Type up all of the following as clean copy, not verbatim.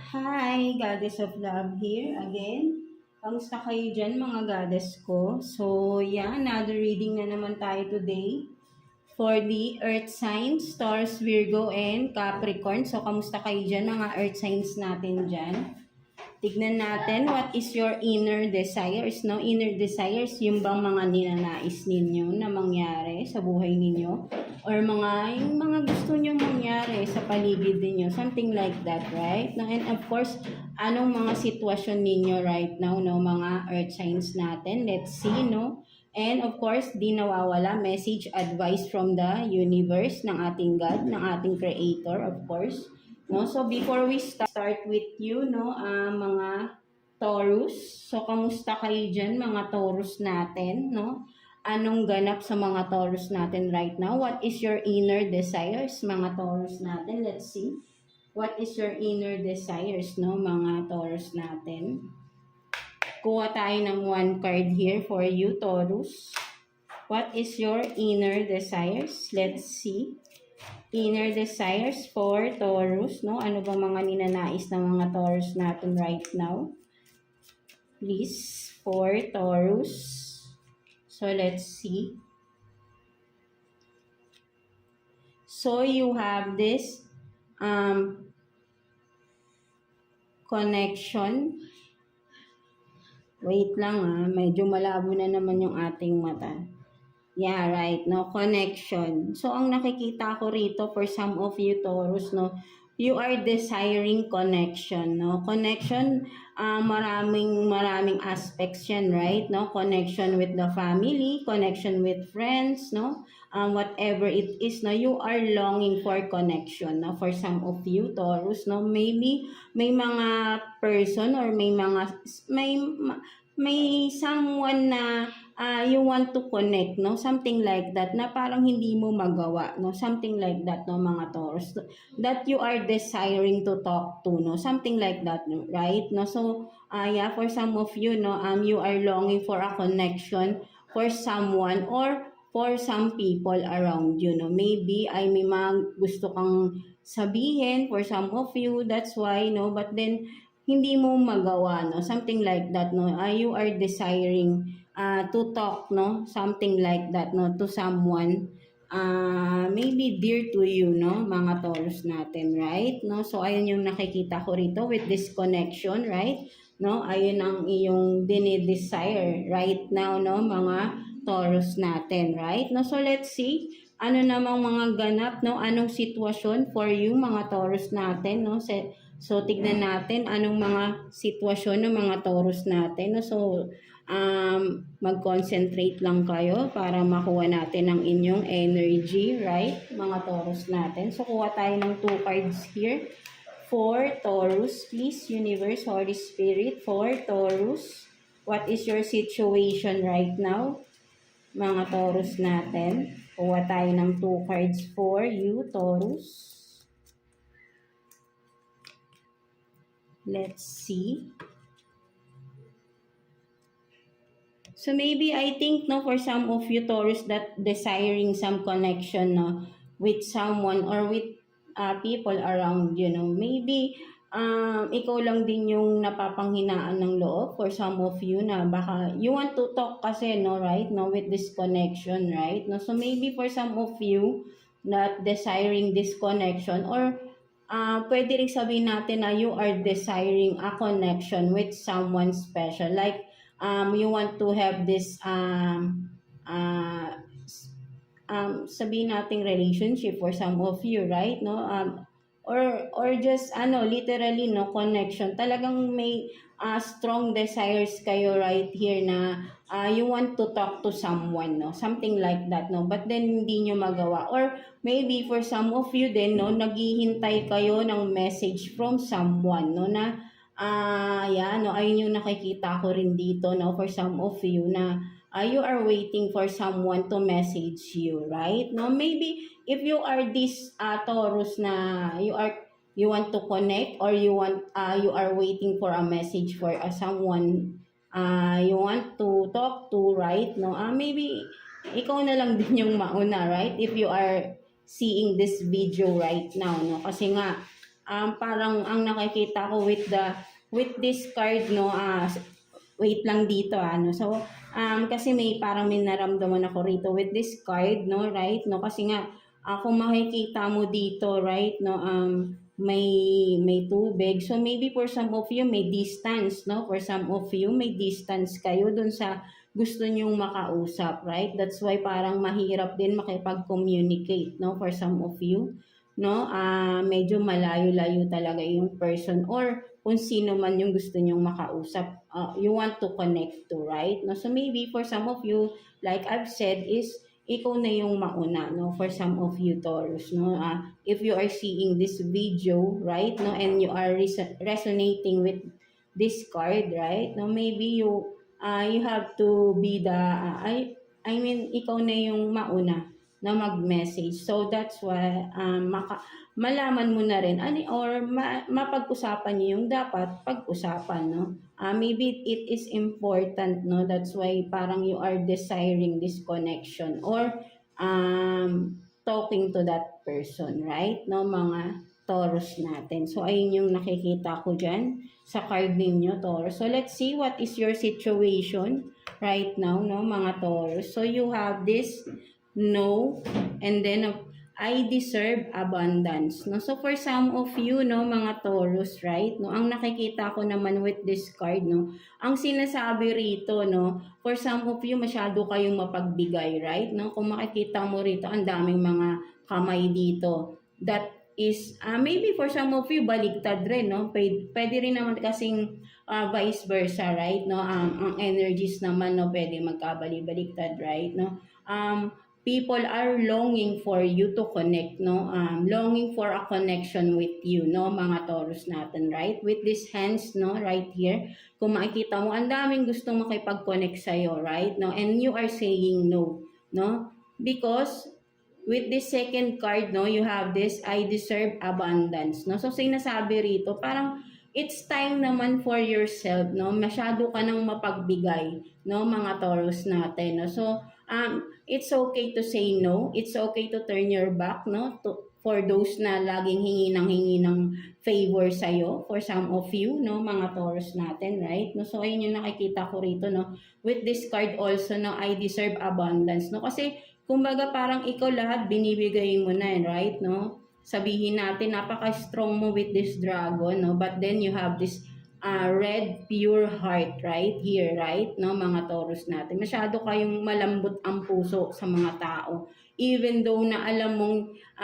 Hi, Goddess of Love here again. Kamusta kayo dyan mga goddess ko? So, yeah, another reading na naman tayo today for the Earth signs, Taurus, Virgo, and Capricorn. So, kamusta kayo dyan mga Earth signs natin dyan? Tignan natin what is your inner desires, no? Inner desires, yung bang mga ninanais ninyo na mangyari sa buhay ninyo? Or yung mga gusto nyo mangyari sa paligid ninyo, something like that, right? No? And of course, anong mga sitwasyon ninyo right now, no? Mga earth signs natin, let's see, no? And of course, di nawawala message, advice from the universe ng ating God, ng ating Creator, of course. No, so before we start with you, no, mga Taurus. So kamusta kayo diyan mga Taurus natin, no? Anong ganap sa mga Taurus natin right now? What is your inner desires, mga Taurus natin? Let's see. What is your inner desires, no, mga Taurus natin? Kuha tayo ng one card here for you, Taurus. What is your inner desires? Let's see. Inner desires for Taurus, no? Ano bang mga ninanais ng mga Taurus natin right now? Please, for Taurus. So, let's see. So, you have this connection. Wait lang medyo malabo na naman yung ating mata. Yeah, right, no, connection. So, ang nakikita ko rito for some of you Taurus, no, you are desiring connection, no? Connection, maraming aspects yan, right? No, connection with the family, connection with friends, no? Whatever it is, no, you are longing for connection, no? For some of you Taurus, no, maybe may mga person or may someone na you want to connect, no? Something like that, na parang hindi mo magawa, no? Something like that, no, mga Taurus, that you are desiring to talk to, no? Something like that, no? Right? No? So, yeah, for some of you, no, you are longing for a connection for someone or for some people around you, no? Maybe ay may mga gusto kang sabihin for some of you, that's why, no? But then, hindi mo magawa, no? Something like that, no? You are desiring to talk, no? Something like that, no? To someone maybe dear to you, no? Mga Taurus natin, right? No? So, ayun yung nakikita ko rito with this connection, right? No? Ayun ang iyong dinidesire right now, no? Mga Taurus natin, right? No? So, let's see. Ano namang mga ganap, no? Anong sitwasyon for you, mga Taurus natin, no? So, tignan natin anong mga sitwasyon ng mga Taurus natin. No? So, mag-concentrate lang kayo para makuha natin ang inyong energy, right? Mga Taurus natin. So, kuha tayo ng 2 cards here. For Taurus, please, Universe, Holy Spirit, for Taurus. What is your situation right now? Mga Taurus natin. Kuha tayo ng 2 cards for you, Taurus. Let's see. So maybe I think, no, for some of you Taurus that desiring some connection, no, with someone or with people around you, no, maybe ikaw lang din yung napapanghinaan ng loob for some of you na baka you want to talk kasi, no, right, no, with this connection, right, no. So maybe for some of you not desiring this connection or pwede rin sabihin natin na you are desiring a connection with someone special. Like, you want to have this, sabihin nating relationship for some of you, right? No? Or just, literally, no, connection. Talagang may strong desires kayo right here na you want to talk to someone, no? Something like that, no? But then, hindi nyo magawa. Or maybe for some of you din, no, naghihintay kayo ng message from someone, no, na, no, ayun yung nakikita ko rin dito, no, for some of you na, you are waiting for someone to message you, right? No, maybe if you are this Taurus na you want to connect or you are waiting for a message for someone you want to talk to, right? No, maybe ikaw na lang din yung mauna, right? If you are seeing this video right now, no? Kasi nga parang ang nakikita ko with this card, no, wait lang dito, no. So, kasi may naramdaman ako rito with this card, no, right, no, kasi nga, kung makikita mo dito, right, no, may tubig. So, maybe for some of you, may distance, no, for some of you, may distance kayo dun sa gusto nyong makausap, right? That's why parang mahirap din makipag-communicate, no, for some of you, no, medyo malayo-layo talaga yung person or kung sino man yung gusto nyong makausap, you want to connect to, right? No, so maybe for some of you, like I've said, is ikaw na yung mauna, no, for some of you Taurus, no, if you are seeing this video, right, no, and you are resonating with this card, right, no, maybe you have to be the, I mean, ikaw na yung mauna na mag-message. So that's why malaman mo na rin or mapag-usapan niyo yung dapat pag-usapan, no? Maybe it is important, no? That's why parang you are desiring this connection or talking to that person, right? No, mga Taurus natin. So ayun yung nakikita ko dyan sa card ninyo, Taurus. So let's see what is your situation right now, no, mga Taurus. So you have this no, and then I deserve abundance, no. So for some of you, no, mga Taurus, right, no, ang nakikita ko naman with this card, no, ang sinasabi rito, no, for some of you masyado kayong mapagbigay, right, no. Kung makikita mo rito, ang daming mga kamay dito. That is maybe for some of you baligtad rin, no. Pwede rin naman kasing vice versa, right, no. Ang energies naman, no, pwede magkabali-baligtad, right, no. People are longing for you to connect, no, longing for a connection with you, no, mga Taurus natin, right, with these hands, no, right here, kung makikita mo, ang daming gustong makipag-connect sa'yo, right, no, and you are saying no, no, because with this second card, no, you have this, I deserve abundance, no, so sinasabi rito, parang, it's time naman for yourself, no, masyado ka nang mapagbigay, no, mga Taurus natin, no, so, it's okay to say no. It's okay to turn your back, no? For those na laging hingi ng favor sa'yo. For some of you, no? Mga Taurus natin, right? No? So, ayun yung nakikita ko rito, no? With this card also, no? I deserve abundance, no? Kasi, kumbaga parang ikaw lahat binibigay mo na, right? No? Sabihin natin, napaka-strong mo with this dragon, no? But then you have this red pure heart right here, right, no, mga Taurus natin. Masyado kayong malambot ang puso sa mga tao, even though na alam mong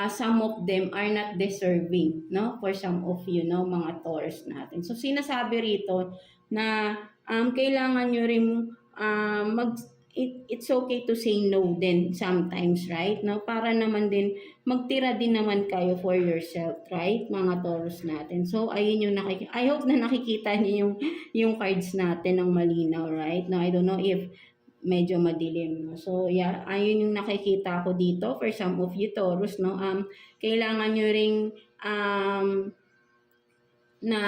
some of them are not deserving, no, for some of you, no, mga Taurus natin. So sinasabi rito na kailangan nyo rin it's okay to say no din sometimes, right? No, para naman din magtira din naman kayo for yourself, right? Mga Taurus natin. So ayun yung I hope na nakikita niyo yung cards natin ng malinaw, right? No, I don't know if medyo madilim, no. So yeah, ayun yung nakikita ko dito for some of you Taurus, no. Kailangan niyo ring na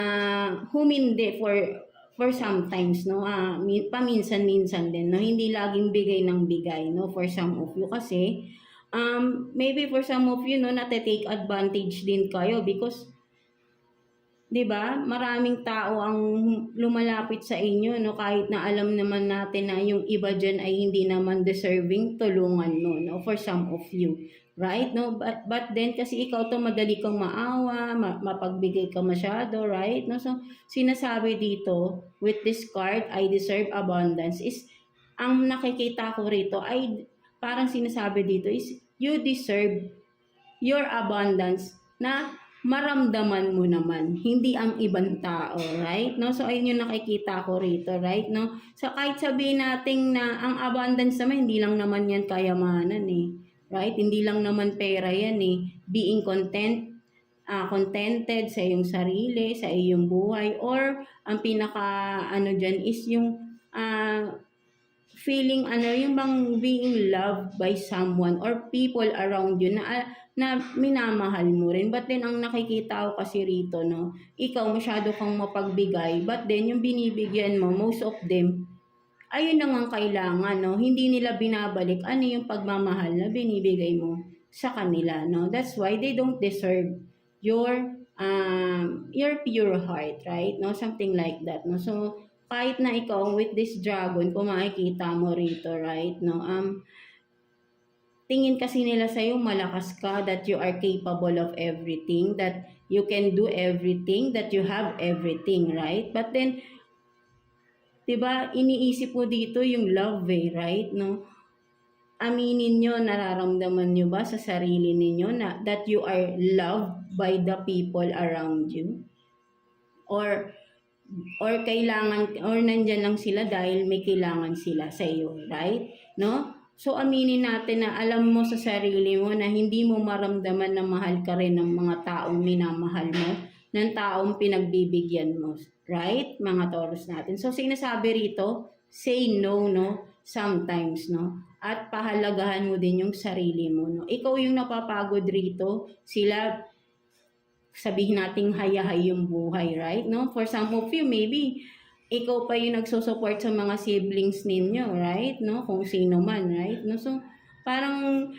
humindi for sometimes, no, paminsan-minsan din, no, hindi laging bigay ng bigay, no, for some of you kasi, maybe for some of you, no, nate-take advantage din kayo because, di ba, maraming tao ang lumalapit sa inyo, no, kahit na alam naman natin na yung iba dyan ay hindi naman deserving tulungan mo, no, for some of you. Right, no, but then kasi ikaw to madali kang maawa, mapagbigay ka masyado, right, no. So sinasabi dito with this card, I deserve abundance, is ang nakikita ko rito ay parang sinasabi dito is you deserve your abundance na maramdaman mo naman, hindi ang ibang tao, right, no. So ayun yung nakikita ko rito, right, no. So kahit sabihin natin na ang abundance naman hindi lang naman yan kayamanan, right? Hindi lang naman pera yan, being contented sa iyong sarili, sa iyong buhay, or ang pinaka dyan is yung feeling yung bang being loved by someone or people around you na minamahal mo rin. But then ang nakikita ko kasi rito, no, ikaw masyado kang mapagbigay, but then yung binibigyan mo, most of them ayun na nga kailangan, no? Hindi nila binabalik ano yung pagmamahal na binibigay mo sa kanila, no? That's why they don't deserve your pure heart, right? No, something like that, no. So kahit na ikaw with this dragon, kung makikita mo rito, right, no, tingin kasi nila sa'yo malakas ka, that you are capable of everything, that you can do everything, that you have everything, right? But then, 'di ba, iniisip mo dito yung love, right? No? Aminin nyo, nararamdaman nyo ba sa sarili ninyo na that you are loved by the people around you? Or kailangan, or nandyan lang sila dahil may kailangan sila sa iyo, right? No? So aminin natin na alam mo sa sarili mo na hindi mo maramdaman na mahal ka rin ng mga taong minamahal mo, ng taong pinagbibigyan mo, right? Mga Taurus natin. So sinasabi rito, say no, no? Sometimes, no? At pahalagahan mo din yung sarili mo, no? Ikaw yung napapagod rito, sila sabihin nating hayahay yung buhay, right? No? For some of you, maybe ikaw pa yung nagsusupport sa mga siblings ninyo, right? No? Kung sino man, right? No? So, parang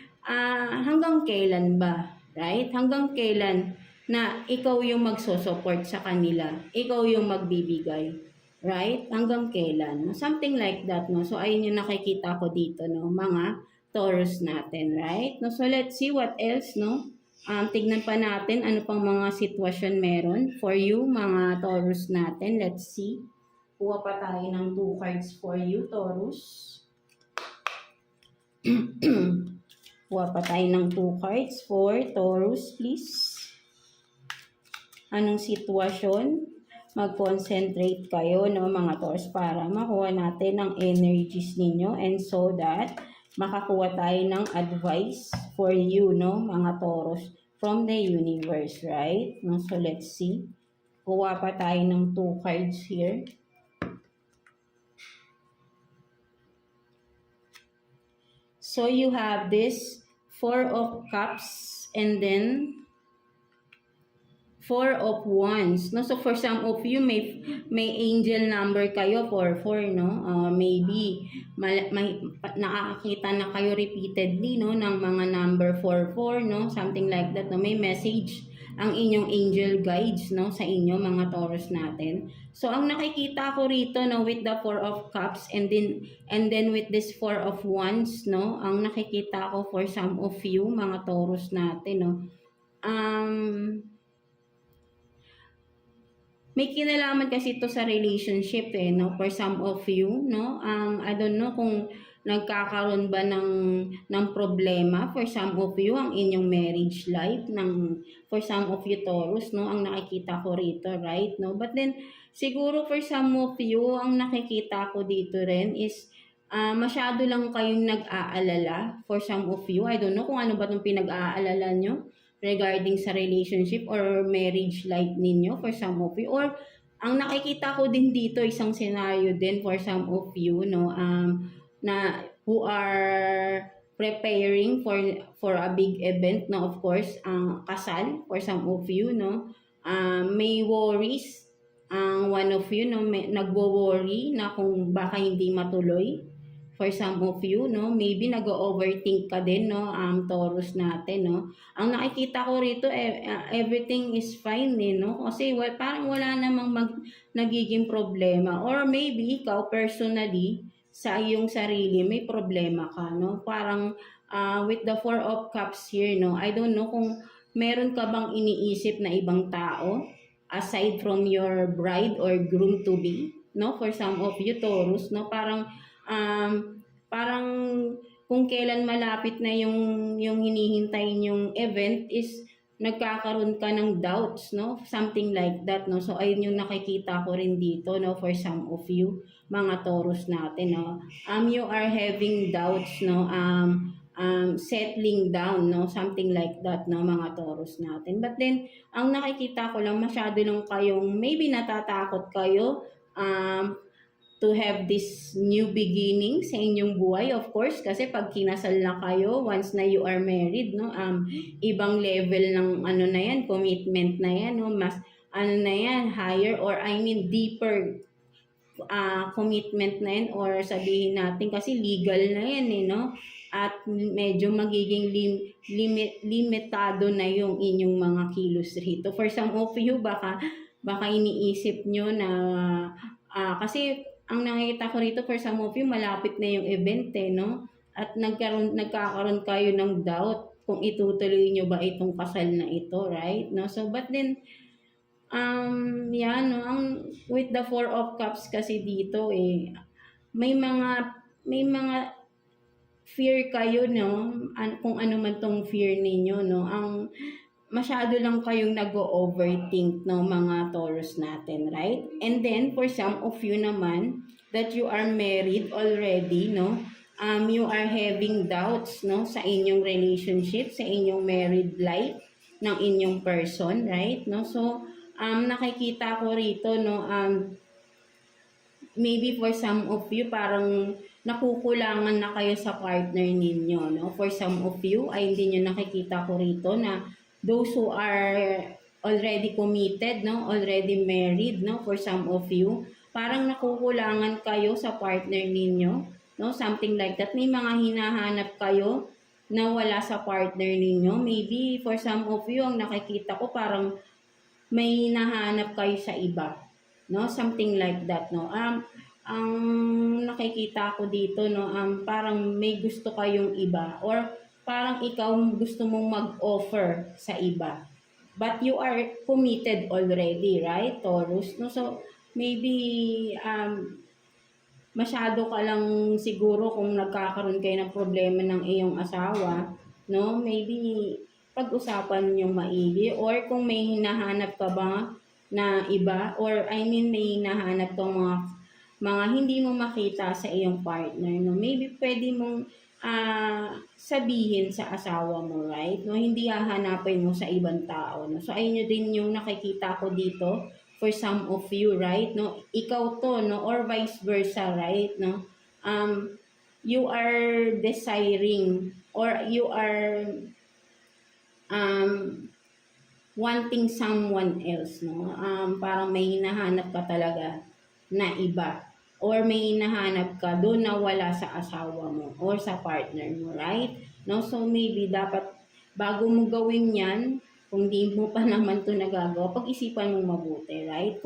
hanggang kailan ba? Right? Hanggang kailan na ikaw yung magsusupport sa kanila? Ikaw yung magbibigay? Right? Hanggang kailan? Something like that, no? So, ayun yung nakikita ko dito, no? Mga Taurus natin, right? No? So, let's see what else, no? Tignan pa natin ano pang mga sitwasyon meron for you, mga Taurus natin. Let's see. Kuha pa tayo ng 2 cards for you, Taurus. Kuha pa tayo ng 2 cards for Taurus, please. Anong sitwasyon? Mag-concentrate kayo, no, mga Taurus, para makuha natin ang energies ninyo, and so that makakuha tayo ng advice for you, no, mga Taurus, from the universe, right? No, so let's see. Kuha pa tayo ng 2 cards here. So you have this 4 of Cups and then 4 of Wands, no? So for some of you, may angel number kayo for 4, no? Maybe may nakakakita na kayo repeatedly, no, ng mga number 44, no? Something like that, no? May message ang inyong angel guides, no, sa inyo, mga Taurus natin. So ang nakikita ko rito, no, with the 4 of Cups and then with this 4 of Wands, no, ang nakikita ko for some of you, mga Taurus natin, no, may kinalaman kasi ito sa relationship, no, for some of you, no. I don't know kung nagkakaroon ba ng problema for some of you ang inyong marriage life, for some of you Taurus, no, ang nakikita ko rito, right, no. But then siguro for some of you, ang nakikita ko dito rin is masyado lang kayong nag-aalala for some of you. I don't know kung ano ba itong pinag-aalala nyo regarding sa relationship or marriage life ninyo for some of you. Or ang nakikita ko din dito, isang scenario din for some of you, no, na who are preparing for a big event, no, of course, ang kasal for some of you, no. May worries ang one of you, no, nagwo-worry na kung baka hindi matuloy. For some of you, no, maybe nag-overthink ka din, no, Taurus natin, no. Ang nakikita ko rito, everything is fine, no, kasi parang wala namang nagiging problema. Or maybe ikaw personally, sa iyong sarili, may problema ka, no. Parang with the 4 of Cups here, no, I don't know kung meron ka bang iniisip na ibang tao aside from your bride or groom to be, no, for some of you Taurus, no, parang kung kailan malapit na yung hinihintay yung event is nagkakaroon ka ng doubts, no, something like that, no. So ayun yung nakikita ko rin dito, no, for some of you, mga Taurus natin, no. You are having doubts, no, settling down, no, something like that, no, mga Taurus natin. But then ang nakikita ko lang, masyado lang kayong maybe natatakot kayo to have this new beginning sa inyong buhay, of course, kasi pag kinasal na kayo, once na you are married, no, ibang level ng ano na yan, commitment na yan, no, mas ano na yan, higher, or I mean deeper commitment na yan, or sabihin natin kasi legal na yan, no, at medyo magiging limitado na yung inyong mga kilos rito. For some of you, baka iniisip nyo na, kasi ang nakikita ko rito, for some of you, malapit na yung event no? At nagkakaroon kayo ng doubt kung itutuloy nyo ba itong kasal na ito, right? No? So, but then, no, with the Four of Cups kasi dito may mga fear kayo, no? Kung ano man tong fear ninyo, no? Masyado lang kayong nag-overthink ng mga Taurus natin, right? And then, for some of you naman, that you are married already, no? You are having doubts, no? Sa inyong relationship, sa inyong married life ng inyong person, right? No? So, nakikita ko rito, no? Maybe for some of you, parang nakukulangan na kayo sa partner ninyo, no? For some of you, ay hindi nyo nakikita ko rito na those who are already committed, no? Already married, no? For some of you, parang nakukulangan kayo sa partner ninyo, no? Something like that. May mga hinahanap kayo na wala sa partner ninyo. Maybe for some of you, ang nakikita ko parang may hinahanap kayo sa iba, no? Something like that, no? Ang nakikita ko dito, no, parang may gusto kayong iba or parang ikaw gusto mong mag-offer sa iba. But you are committed already, right, Taurus? No? So, maybe masyado ka lang siguro kung nagkakaroon kayo ng problema ng iyong asawa, no? Maybe pag-usapan niyo maigi or kung may hinahanap ka ba na iba or I mean may hinahanap kang mga hindi mo makita sa iyong partner, no? Maybe pwede mong sabihin sa asawa mo, right? No, hindi hahanapin mo sa ibang tao, no? So ayun din yung nakikita ko dito for some of you, right? No, ikaw to, no, or vice versa, right? No, you are desiring or you are wanting someone else, no? Parang may hinahanap ka talaga na iba or may hinahanap ka doon na wala sa asawa mo or sa partner mo, right? No, so maybe dapat bago mo gawin 'yan, kung di mo pa naman 'to nagagawa, pag-isipan mo mabuti, right?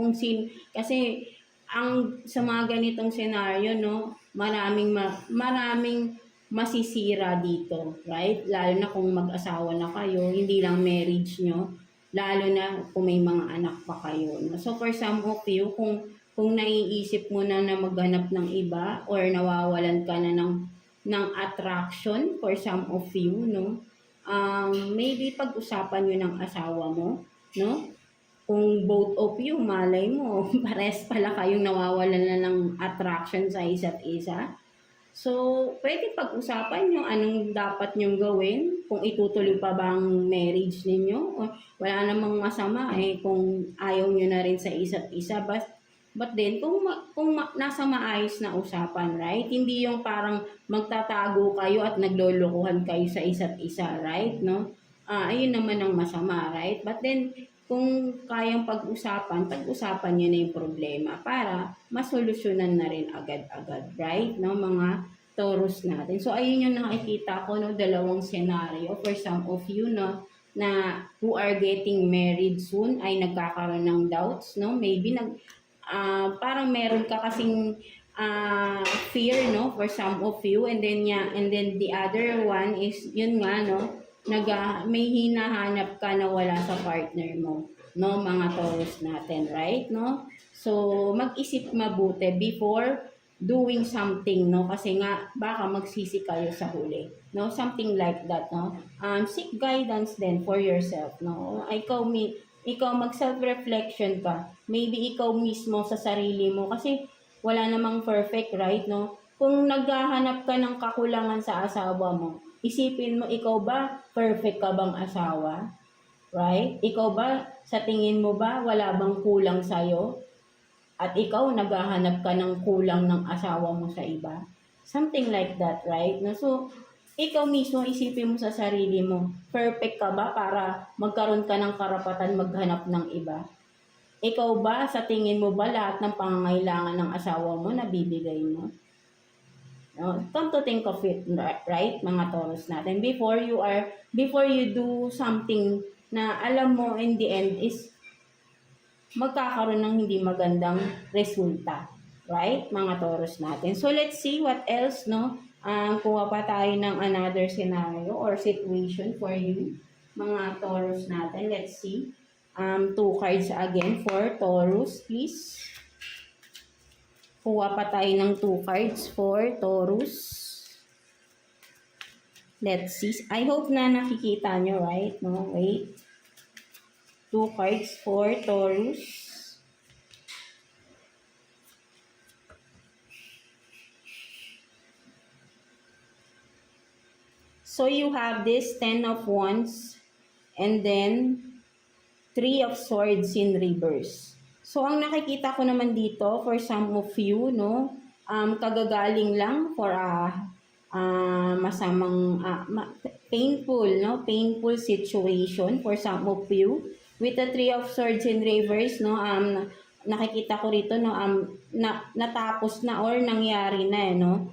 Kasi ang sa mga ganitong senaryo, no, maraming masisira dito, right? Lalo na kung mag-asawa na kayo, hindi lang marriage nyo, lalo na kung may mga anak pa kayo. No? So for some of you, kung naiisip mo na maghanap ng iba or nawawalan ka na ng attraction for some of you, no? Maybe pag-usapan nyo ng asawa mo, no? Kung both of you, malay mo, pares pala kayong nawawalan na ng attraction sa isa't isa. So, pwede pag-usapan nyo anong dapat nyong gawin, kung itutuloy pa ba ang marriage ninyo. O, wala namang masama kung ayaw nyo na rin sa isa't isa. But then, kung nasa maayos na usapan, right? Hindi yung parang magtatago kayo at naglolokohan kayo sa isa't isa, right? No? Ayun naman ang masama, right? But then, kung kayang pag-usapan nyo na yung problema para masolusyonan na rin agad-agad, right? No, mga Taurus natin. So, ayun yung nakikita ko, no, dalawang scenario for some of you, no, na who are getting married soon ay nagkakaroon ng doubts, no? Maybe parang meron ka kasing fear, no, for some of you, and then the other one is yun nga, no, may hinahanap ka na wala sa partner mo, no, mga Taurus natin, right? No, so mag-isip mabuti before doing something, no, kasi nga baka magsisi kayo sa huli, no, something like that, no. Seek guidance then for yourself, no. Ikaw mag self-reflection ka, maybe ikaw mismo sa sarili mo, kasi wala namang perfect, right? No, kung naghahanap ka ng kakulangan sa asawa mo, isipin mo, ikaw ba perfect ka bang asawa? Right? Ikaw ba, sa tingin mo ba, wala bang kulang sa'yo? At ikaw, naghahanap ka ng kulang ng asawa mo sa iba? Something like that, right? No? So, ikaw mismo, isipin mo sa sarili mo, perfect ka ba para magkaroon ka ng karapatan maghanap ng iba? Ikaw ba, sa tingin mo ba, lahat ng pangangailangan ng asawa mo, nabibigay mo? No? Come to think of it, right, mga Taurus natin, before you do something na alam mo in the end is magkakaroon ng hindi magandang resulta. Right, mga Taurus natin. So, let's see what else, no? Kuha pa tayo ng another scenario or situation for you, mga Taurus natin. Let's see. Two cards again for Taurus, please. Kuha pa tayo ng two cards for Taurus. Let's see. I hope na nakikita nyo, right? No, wait. Two cards for Taurus. So you have this 10 of Wands and then 3 of Swords in reverse. So ang nakikita ko naman dito for some of you, no, kagagaling lang for masamang painful, no, painful situation for some of you. With the 3 of Swords in reverse, no, nakikita ko rito, no, natapos na or nangyari na, no,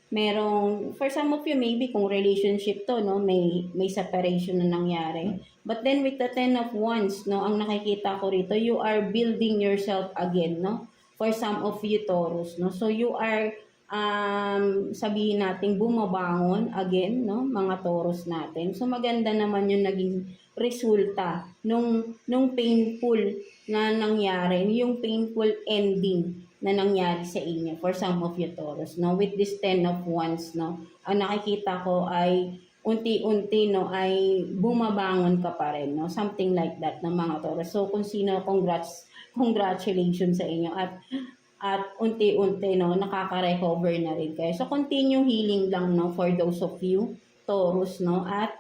merong for some of you maybe kung relationship to, no, may separation na nangyari. But then with the 10 of Wands, no, ang nakikita ko rito, you are building yourself again, no, for some of you Taurus, no. So you are sabihin natin bumabangon again, no, mga Taurus natin. So maganda naman yung naging resulta nung painful na nangyari, yung painful ending na nangyari sa inyo for some of you Taurus, no, with this 10 of Wands, no, ang nakikita ko ay unti-unti, no, ay bumabangon ka pa rin, no, something like that ng mga Taurus. So kung sino, congratulations sa inyo at unti-unti, no, nakaka-recover na rin kayo. So continue healing lang, no, for those of you Taurus, no, at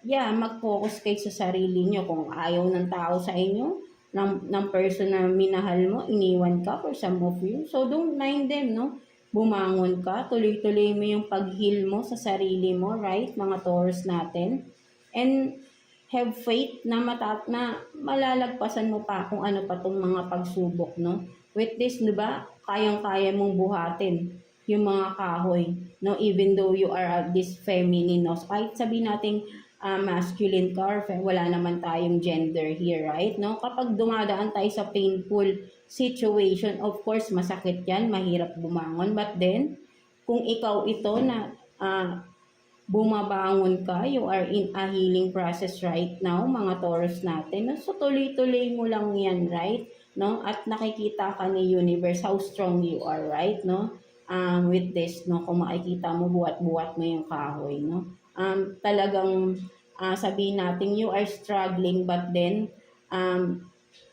yeah, mag-focus kayo sa sarili nyo. Kung ayaw ng tao sa inyo, ng person na minahal mo, iniwan ka for some of you. So, don't mind them, no? Bumangon ka, tuloy-tuloy mo yung pag-heal mo sa sarili mo, right? Mga Taurus natin. And have faith na malalagpasan mo pa kung ano pa tong mga pagsubok, no? With this, di ba, kayang-kaya mong buhatin yung mga kahoy, no? Even though you are this feminine, no? So, kahit sabihin natin, masculine ka or wala naman tayong gender here, right? No? Kapag dumadaan tayo sa painful situation, of course, masakit yan, mahirap bumangon. But then, kung ikaw ito na bumabangon ka, you are in a healing process right now, mga Taurus natin. No? So, tuloy-tuloy mo lang yan, right? No? At nakikita ka ni universe how strong you are, right? No? With this, no? Kung makikita mo, buwat-buwat mo yung kahoy, no? Talagang sabihin natin you are struggling but then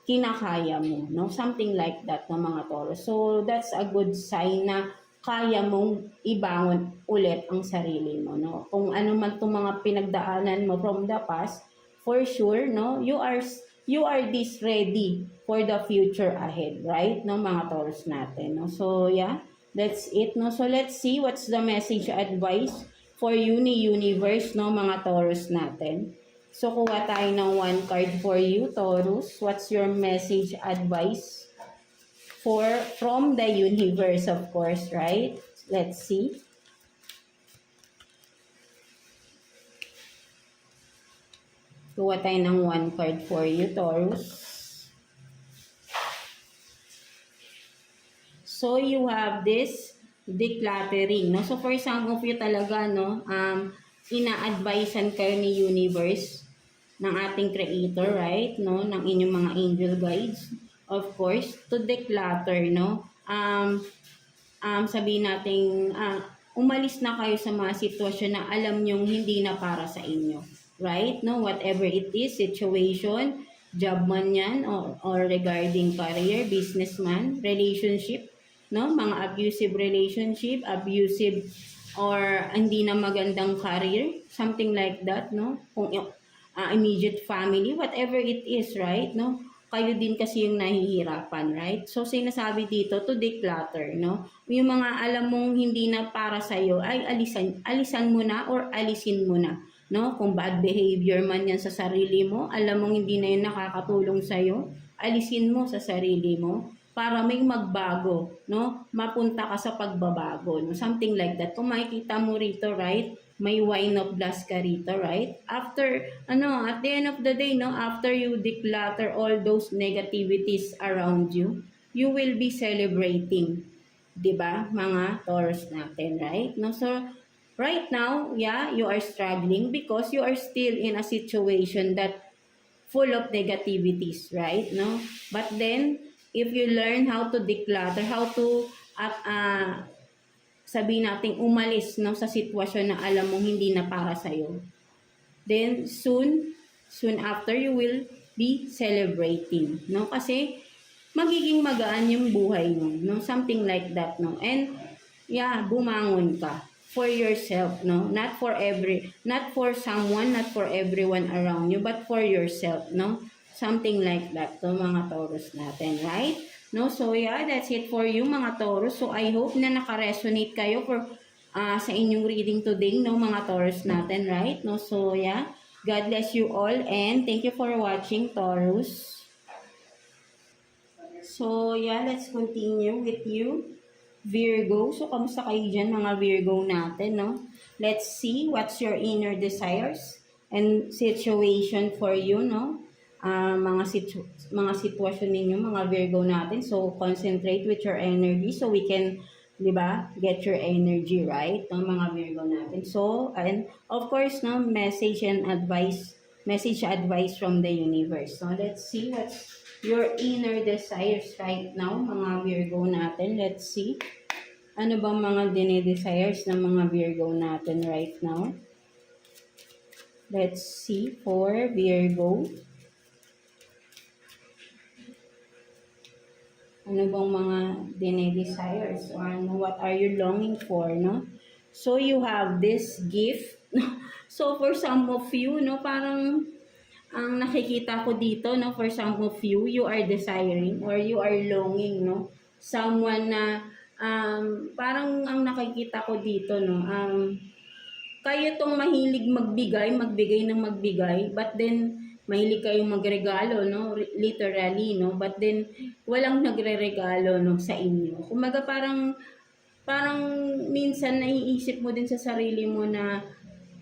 kinakaya mo, no, something like that ng mga Taurus. So that's a good sign na kaya mong ibangon ulit ang sarili mo, no. Kung ano man tong mga pinagdaanan mo from the past, for sure, no, you are this ready for the future ahead, right, no, mga Taurus natin, no. So yeah, that's it, no. So let's see what's the message advice for you ni universe, no, mga Taurus natin. So kuha tayo ng one card for you Taurus. What's your message advice from the universe, of course, right? Let's see. Kuha tayo ng one card for you Taurus. So you have this decluttering, no? So for some of you talaga, no, ina-advisean kayo ni universe ng ating creator, right, no, ng inyong mga angel guides, of course, to declutter, no. Sabihin natin, umalis na kayo sa mga sitwasyon na alam nyong hindi na para sa inyo, right, no, whatever it is, situation, job man yan, or regarding career, businessman, relationship, no, mga abusive relationship, abusive or hindi na magandang career, something like that, no, kung immediate family, whatever it is, right, no, kayo din kasi yung nahihirapan, right? So sinasabi dito to declutter, no, yung mga alam mong hindi na para sa iyo ay alisan mo na or alisin mo na, no, kung bad behavior man yan sa sarili mo, alam mong hindi na yun nakakatulong sa iyo, alisin mo sa sarili mo para may magbago, no? Mapunta ka sa pagbabago, no? Something like that. Kung makikita mo rito, right? May wine of glass ka rito, right? After, at the end of the day, no? After you declutter all those negativities around you, you will be celebrating, 'di ba? Mga Taurus natin, right? No, so right now, yeah, you are struggling because you are still in a situation that full of negativities, right? No? But then if you learn how to declutter, how to sabihin nating umalis, no, sa sitwasyon na alam mong hindi na para sa iyo, then soon after you will be celebrating, no? Kasi magiging magaan yung buhay mo, no? Something like that, no? And yeah, bumangon ka for yourself, no? Not for someone, not for everyone around you, but for yourself, no? Something like that, to mga Taurus natin, right? No, so yeah, that's it for you mga Taurus. So I hope na naka-resonate kayo for sa inyong reading today, no, mga Taurus natin, right? No, so yeah, God bless you all and thank you for watching, Taurus. So yeah, let's continue with you, Virgo. So kamusta kayo dyan mga Virgo natin, no? Let's see what's your inner desires and situation for you, no? Mga sitwasyon ninyo mga Virgo natin. So concentrate with your energy so we can, 'di ba, get your energy right, ng mga Virgo natin. So, and of course, no, message advice from the universe. So let's see what's your inner desires right now, mga Virgo natin. Let's see. Ano bang mga dinedesires ng mga Virgo natin right now? Let's see for Virgo. Ano bang mga dinedesires? Or what are you longing for, no? So you have this gift. So for some of you, no, parang ang nakikita ko dito, no, for some of you, you are desiring or you are longing, no, someone na parang ang nakikita ko dito, no, kayo tong mahilig magbigay ng magbigay, but then mahilig kayong magregalo, no, literally, no, but then walang nagreregalo, no, sa inyo. Kumaga parang minsan naiisip mo din sa sarili mo na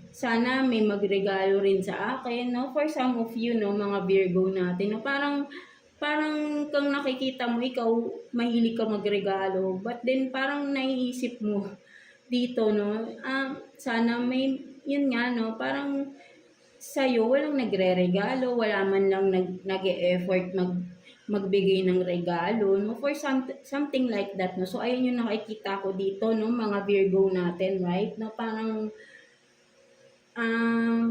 sana may magregalo rin sa akin, no? For some of you, no, mga Virgo natin, no, parang kang nakikita mo, ikaw mahilig ka magregalo, but then parang naiisip mo dito, no, sana may, yun nga, no, parang sa'yo walang nagre-regalo, wala man lang nag-e-effort magbigay ng regalo, no, for something like that, no. So ayun yung nakikita ko dito, no, mga Virgo natin, right, no, parang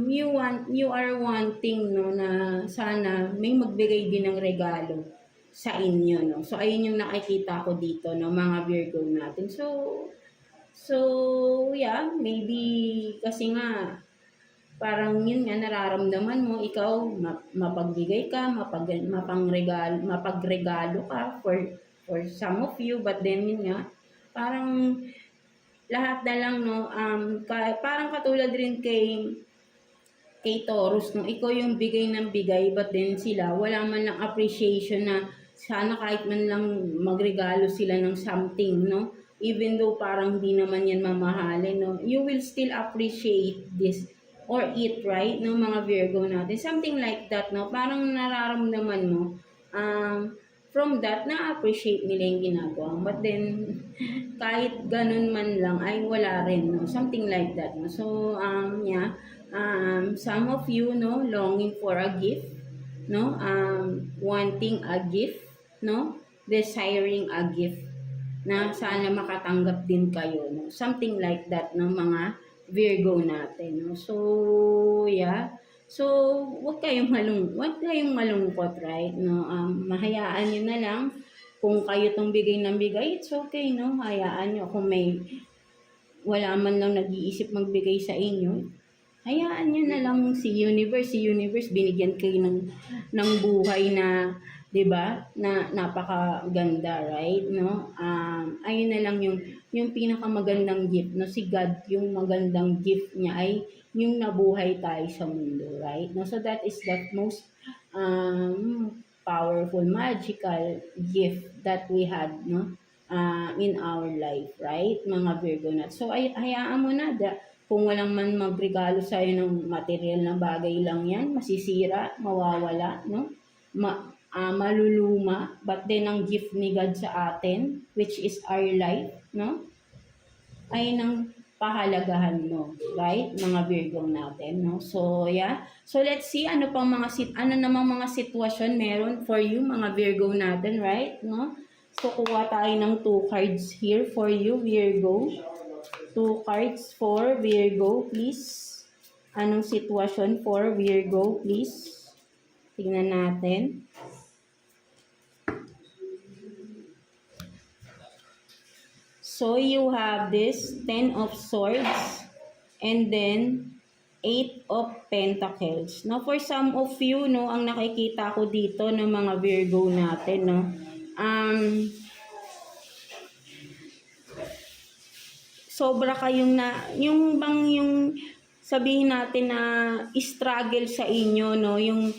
you are wanting, no, na sana may magbigay din ng regalo sa inyo, no. So ayun yung nakikita ko dito, no, mga Virgo natin. So yeah, maybe kasi nga parang yun nga nararamdaman mo, ikaw mapagbigay ka, mapagregalo ka for some of you, but then yun nga parang lahat na lang, no, parang katulad rin kay Taurus, no, ikaw yung bigay ng bigay, but then sila wala man lang appreciation na sana kahit man lang magregalo sila ng something, no, even though parang hindi naman yan mamahalin, no, you will still appreciate this or it, right, no, mga Virgo natin, something like that, no, parang nararamdaman mo from that na-appreciate nila yung ginagawa, but then kahit ganun man lang ay wala rin, no, something like that, no. So yeah, some of you, no, longing for a gift, no, wanting a gift, no, desiring a gift na sana makatanggap din kayo, no, something like that, no, mga Virgo natin, no. So yeah, so wag kayong malungkot, right, no, mahayaan niyo na lang kung kayo tong bigay ng bigay, it's okay, no, hayaan niyo. Kung may wala man lang nag-iisip magbigay sa inyo, hayaan niyo na lang si universe binigyan kayo ng buhay na, 'di ba, na napakaganda, right, no, ayun na lang yung pinakamagandang gift, no, si God, yung magandang gift niya ay yung nabuhay tayo sa mundo, right, no. So that is the most powerful, magical gift that we had, no? In our life, right? Mga Virgo na. So, hayaan mo na, kung walang man magregalo sa'yo ng material na bagay lang yan, masisira, mawawala, no? Maluluma, but then ang gift ni God sa atin, which is our life, no? Ay nang pahalagahan mo, right? Mga Virgo natin, no? So, yeah. So, let's see ano namang mga sitwasyon meron for you, mga Virgo natin, right? No? So, kuha tayo ng 2 cards here for you, Virgo. 2 cards for Virgo, please. Anong sitwasyon for Virgo, please? Tingnan natin. So, you have this 10 of Swords and then 8 of Pentacles. Now, for some of you, no, ang nakikita ko dito ng mga Virgo natin, no, sobra kayong yung sabihin natin na struggle sa inyo, no, yung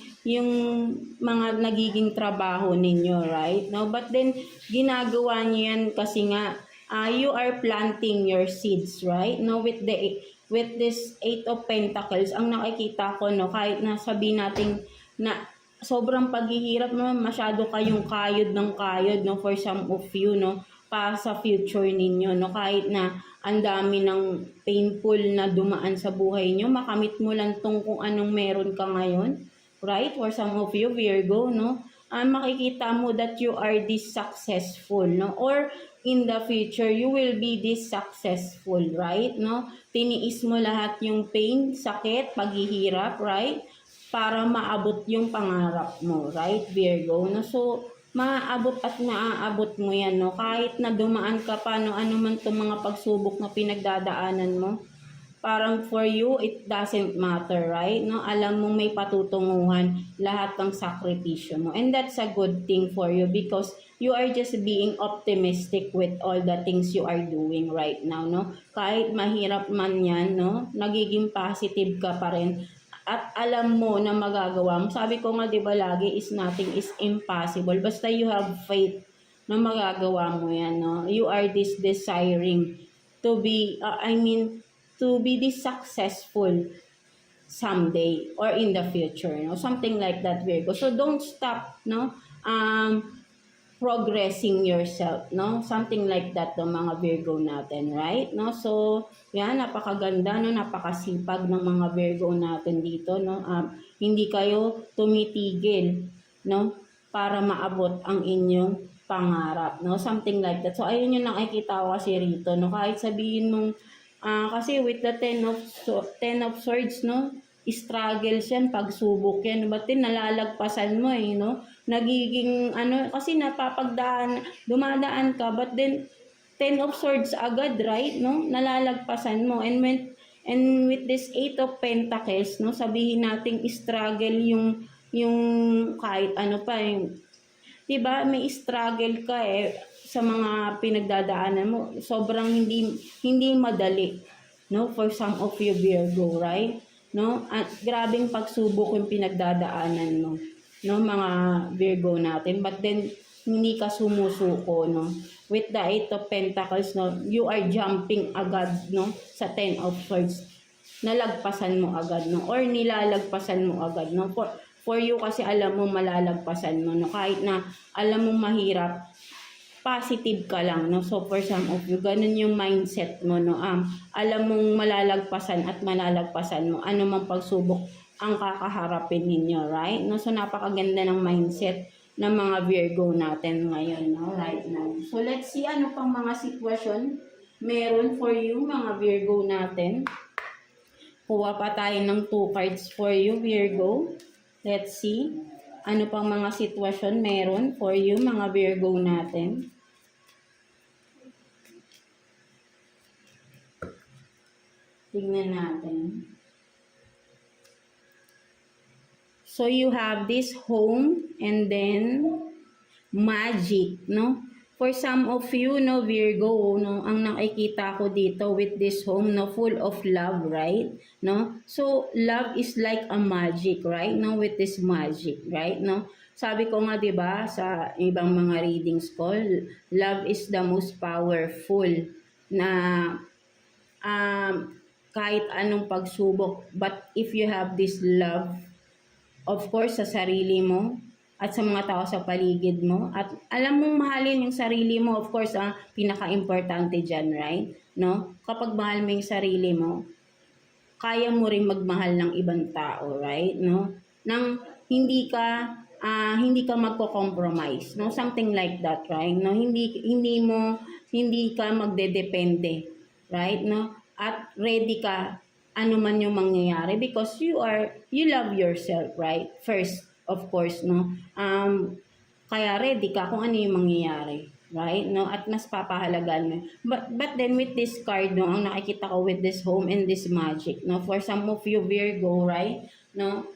mga nagiging trabaho ninyo, right? No, but then ginagawa niyo yan kasi nga you are planting your seeds, right? No, with this 8 of Pentacles, ang nakikita ko, no, kahit na sabihin natin na sobrang paghihirap, no, masyado kayong kayod ng kayod, no, for some of you, no, para sa future ninyo, no, kahit na ang dami ng painful na dumaan sa buhay nyo, makamit mo lang tong kung anong meron ka ngayon, right? For some of you, Virgo, no, makikita mo that you are this successful, no, or in the future, you will be this successful, right? No? Tiniis mo lahat yung pain, sakit, paghihirap, right? Para maabot yung pangarap mo, right, Virgo? No? So, maaabot at maaabot mo yan, no? Kahit na dumaan ka pa, no? Ano man itong mga pagsubok na pinagdadaanan mo, parang for you, it doesn't matter, right? No? Alam mong may patutunguhan lahat ng sakripisyo mo. And that's a good thing for you because you are just being optimistic with all the things you are doing right now, no? Kahit mahirap man yan, no? Nagiging positive ka pa rin. At alam mo na magagawa mo. Sabi ko nga, di ba lagi, is nothing is impossible. Basta you have faith na magagawa mo yan, no? You are this desiring to be, to be this successful someday or in the future, no? Something like that, Virgo. So don't stop, no? Progressing yourself, no? Something like that, the mga Virgo natin, right? No? So, yan, napakaganda, no? Napakasipag ng mga Virgo natin dito, no? Hindi kayo tumitigil, no? Para maabot ang inyong pangarap, no? Something like that. So, ayun yung nakikita ko kasi rito, no? Kahit sabihin mong kasi with the 10 of Swords, no? Struggles yan, pagsubok yan. Ba't nalalagpasan mo, no? Nagiging, kasi dumadaan ka, but then 10 of Swords agad, right? No? Nalalagpasan mo. And with this 8 of Pentacles, no? Sabihin nating struggle yung kahit ano pa, diba? May struggle ka sa mga pinagdadaanan mo, sobrang hindi madali, no, for some of you Virgo, right? No, at grabing pagsubok yung pinagdadaanan mo, no, mga Virgo natin, but then hindi ka sumusuko, no, with the 8 of Pentacles, no, you are jumping agad, no, sa 10 of Swords, nalagpasan mo agad, no, or nilalagpasan mo agad, no, for you kasi alam mo malalagpasan mo, no, kahit na alam mo mahirap, positive ka lang, no? So, for some of you, ganun yung mindset mo, no? Alam mong malalagpasan at malalagpasan mo. Ano mang pagsubok ang kakaharapin ninyo, right? No? So, napakaganda ng mindset ng mga Virgo natin ngayon, no? Right now. So, let's see ano pang mga sitwasyon meron for you, mga Virgo natin. Kuha pa tayo ng 2 cards for you, Virgo. Let's see. Ano pang mga sitwasyon meron for you, mga Virgo natin? Tingnan natin. So, you have this home and then magic, no? For some of you, no, Virgo, no, ang nakikita ko dito with this home, no, full of love, right? No? So, love is like a magic, right? No, with this magic, right? No? Sabi ko nga, 'di ba, sa ibang mga readings ko, love is the most powerful na kahit anong pagsubok. But if you have this love, of course, sa sarili mo at sa mga tao sa paligid mo, at alam mong mahalin yung sarili mo, of course, pinaka-importante dyan, right? No? Kapag mahal mo yung sarili mo, kaya mo rin magmahal ng ibang tao, right? No? Nang hindi ka magko-compromise, no? Something like that, right? No? Hindi ka magdedepende, right? No? At ready ka ano man yung mangyayari because you love yourself, right? First, of course, no? Kaya ready ka kung ano yung mangyayari, right? No? At mas papahalagan mo. But then with this card, no, ang nakikita ko with this home and this magic, no? For some of you Virgo, right? No?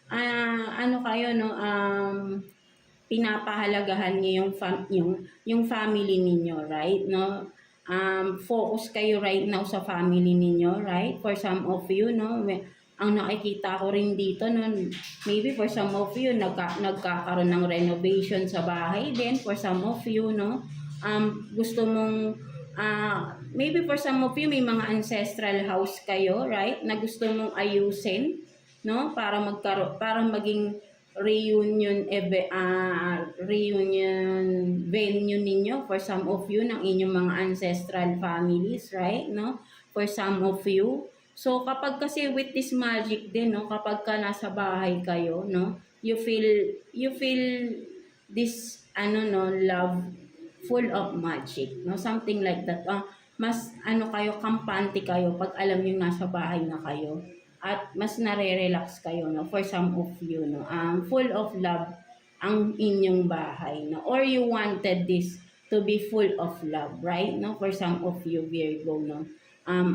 Ano kayo, no? Pinapahalagahan niyo yung family ninyo, right? No? Focus kayo right now sa family ninyo, right? For some of you, no, ang nakikita ko rin dito, no, maybe for some of you, nagkakaroon ng renovation sa bahay din. For some of you, no, gusto mong, maybe for some of you, may mga ancestral house kayo, right, na gusto mong ayusin, no, para maging reunion venue ninyo for some of you ng inyong mga ancestral families, right? No? For some of you. So kapag kasi with this magic din, no, kapag ka nasa bahay kayo, no, you feel this love full of magic, no, something like that. Mas kayo, kampante kayo pag alam niyo nasa bahay na kayo. At mas nare-relax kayo, no, for some of you, no, full of love ang inyong bahay, no, or you wanted this to be full of love, right? No, for some of you Virgo, no,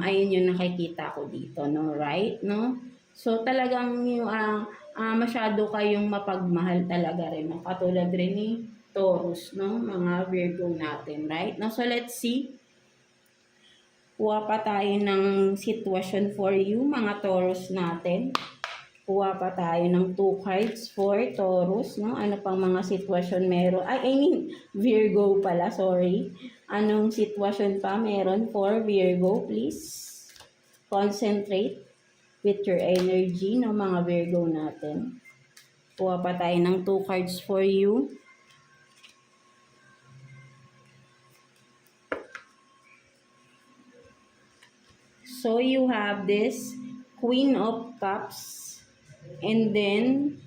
ayun yung nakikita ko dito, no, right? No, so talagang yung masyado kayong mapagmahal talaga rin, no, katulad rin ni Taurus, no, mga Virgo natin, right? No, so let's see. Kuha pa tayo ng sitwasyon for you, mga Taurus natin. Kuha pa tayo ng 2 cards for Taurus, no? Ano pang mga sitwasyon meron? Virgo pala, sorry. Anong sitwasyon pa meron for Virgo, please? Concentrate with your energy, no, mga Virgo natin. Kuha pa tayo ng 2 cards for you. So you have this Queen of Cups and then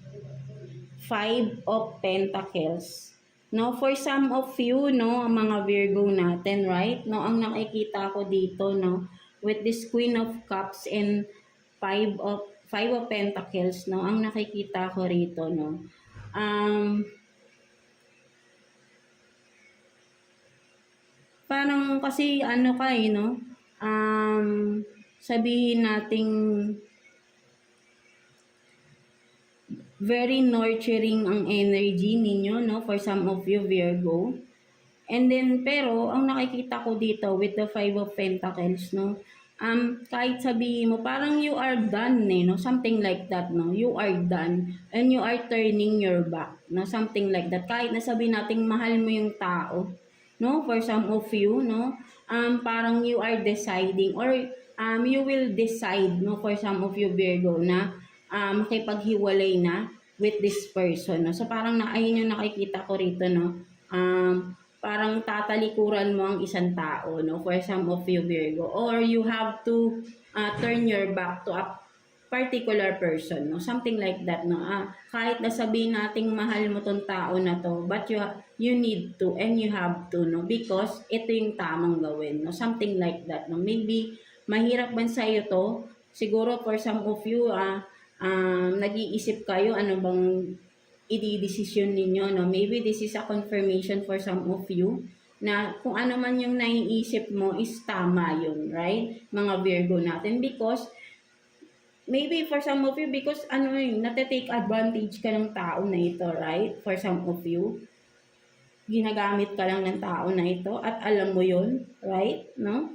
5 of Pentacles. No, for some of you, no, mga Virgo natin, right? No, ang nakikita ko dito, no, with this Queen of Cups and 5 of Pentacles, no, ang nakikita ko rito, no. Parang kasi no, sabihin nating very nurturing ang energy ninyo, no, for some of you Virgo. And then pero ang nakikita ko dito with the 5 of Pentacles, no, kahit sabihin mo parang you are done, no, something like that, no, you are done and you are turning your back, no, something like that. Kahit nasabihin nating mahal mo yung tao, no, for some of you, no, parang you are deciding or you will decide, no, for some of you Virgo na makipaghiwalay na with this person, no. So parang ayun yung nakikita ko rito, no, parang tatalikuran mo ang isang tao, no, for some of you Virgo, or you have to turn your back to a particular person, no, something like that, no. Kahit nasabihin nating mahal mo tong tao na to, but you need to and you have to, no, because ito yung tamang gawin, no, something like that, no. Maybe mahirap man sa iyo to, siguro for some of you nag-iisip kayo ano bang i-decision ninyo, no. Maybe this is a confirmation for some of you na kung ano man yung naiisip mo is tama yun, right, mga Virgo natin, because maybe for some of you, because nate-take advantage ka ng tao na ito, right? For some of you. ginagamit ka lang ng tao na ito at alam mo yun, right? No?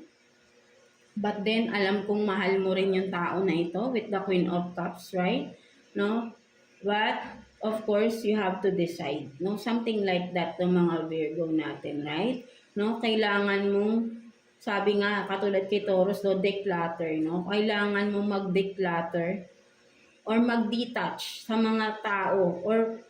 But then, alam kong mahal mo rin yung tao na ito with the Queen of Cups, right? No? But, of course, you have to decide. No? Something like that ng mga Virgo natin, right? No? Kailangan mong, sabi nga, katulad kay Taurus, no, declutter, no? Kailangan mong mag-declutter or mag-detach sa mga tao or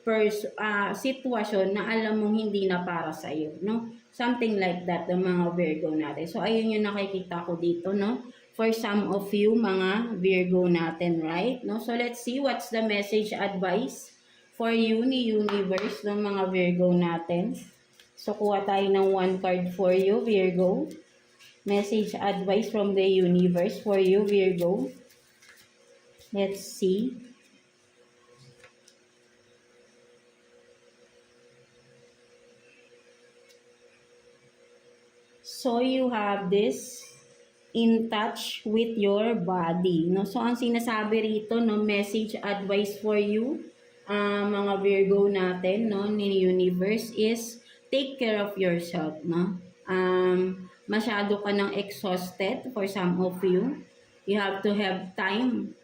sitwasyon na alam mong hindi na para sa iyo, no? Something like that ng mga Virgo natin. So ayun yung nakikita ko dito, no? For some of you mga Virgo natin, right? No? So let's see what's the message advice for you ni universe ng mga Virgo natin. So kuha tayo ng one card for you, Virgo. Message advice from the universe for you, Virgo. Let's see. So you have this in touch with your body. No? So ang sinasabi rito, no, message advice for you, mga Virgo natin, no, ni universe is take care of yourself, no? Masyado ka nang exhausted for some of you. You have to have time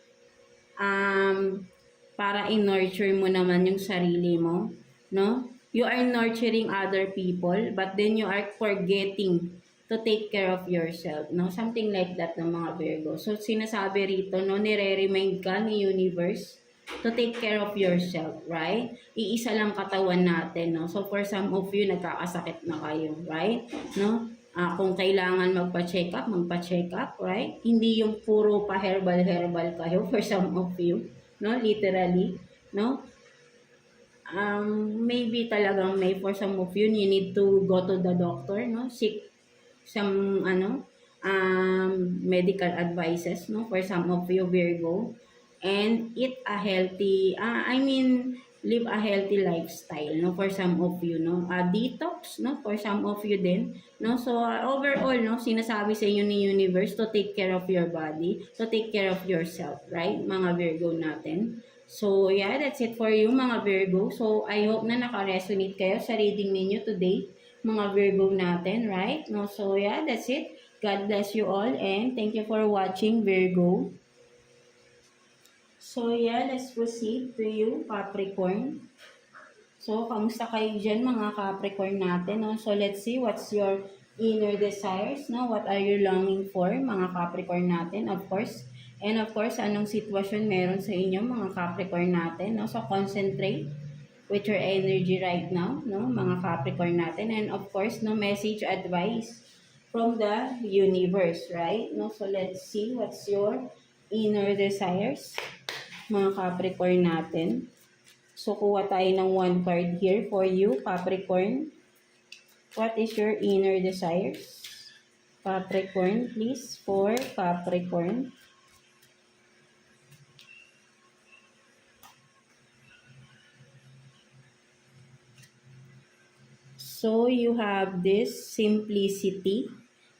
para in-nurture mo naman yung sarili mo, no? You are nurturing other people, but then you are forgetting to take care of yourself, no? Something like that ng mga Virgo. So, sinasabi rito, no, nire-remind ka ni universe to take care of yourself, right? Iisa lang katawan natin, no? So, for some of you, nagkakasakit na kayo, right? No? Kung kailangan magpa-check up, right? Hindi yung puro pa-herbal kayo for some of you, no? Literally, no? Maybe talagang may for some of you, you need to go to the doctor, no? Seek some, medical advices, no? For some of you, Virgo. And eat a healthy, live a healthy lifestyle, no, for some of you, no, detox, no, for some of you din, no. So overall, no, sinasabi sa inyo ni universe to take care of your body, to take care of yourself, right, mga Virgo natin. So yeah, that's it for you mga Virgo. So I hope na naka-resonate kayo sa reading ninyo today, mga Virgo natin, right? No, so yeah, that's it. God bless you all and thank you for watching, Virgo. So, yeah, let's proceed to you, Capricorn. So, kamusta kayo dyan, mga Capricorn natin, no? So, let's see what's your inner desires, no? What are you longing for, mga Capricorn natin, of course. And, of course, anong sitwasyon meron sa inyo, mga Capricorn natin, no? So, concentrate with your energy right now, no? Mga Capricorn natin. And, of course, no, message advice from the universe, right? No? So, let's see what's your inner desires, mga Capricorn natin. So, kuha tayo ng one card here for you, Capricorn. What is your inner desires? Capricorn, please, for Capricorn. So, you have this simplicity,